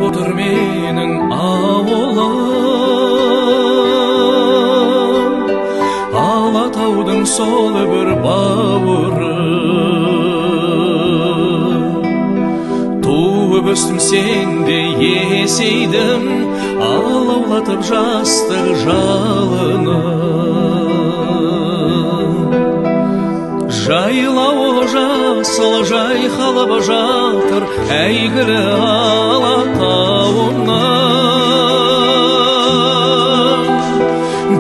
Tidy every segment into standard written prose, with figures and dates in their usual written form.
отыр менің ауылым, Алатаудың сол бір бауыры. Туып өстім сенде есейдім, алаулатып жастық жалыны. Жайлауы жасыл жайқалып жатыр әйгілі Алатауымнан.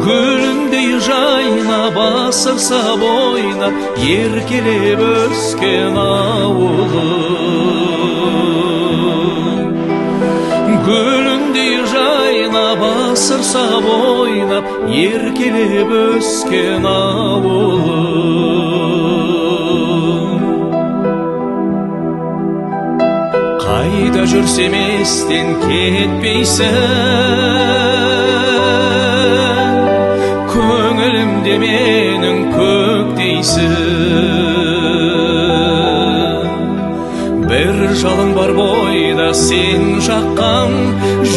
Гүліндей жайнап асырса бойна еркелеп өскен ауылым. Гүліндей жайнап асырса бойнап еркелеп өскен ауылым. Қайда жүрсем естен кетпейсің, көңілімде менің көктейсің. Бір жалын бар бойда сен жаққан,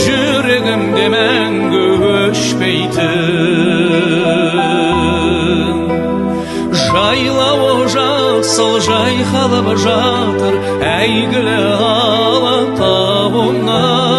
жүрегімде мәңгі өшпейтін. Жайлауы жасыл жайқалып жатыр әйгілі Алатауымнан.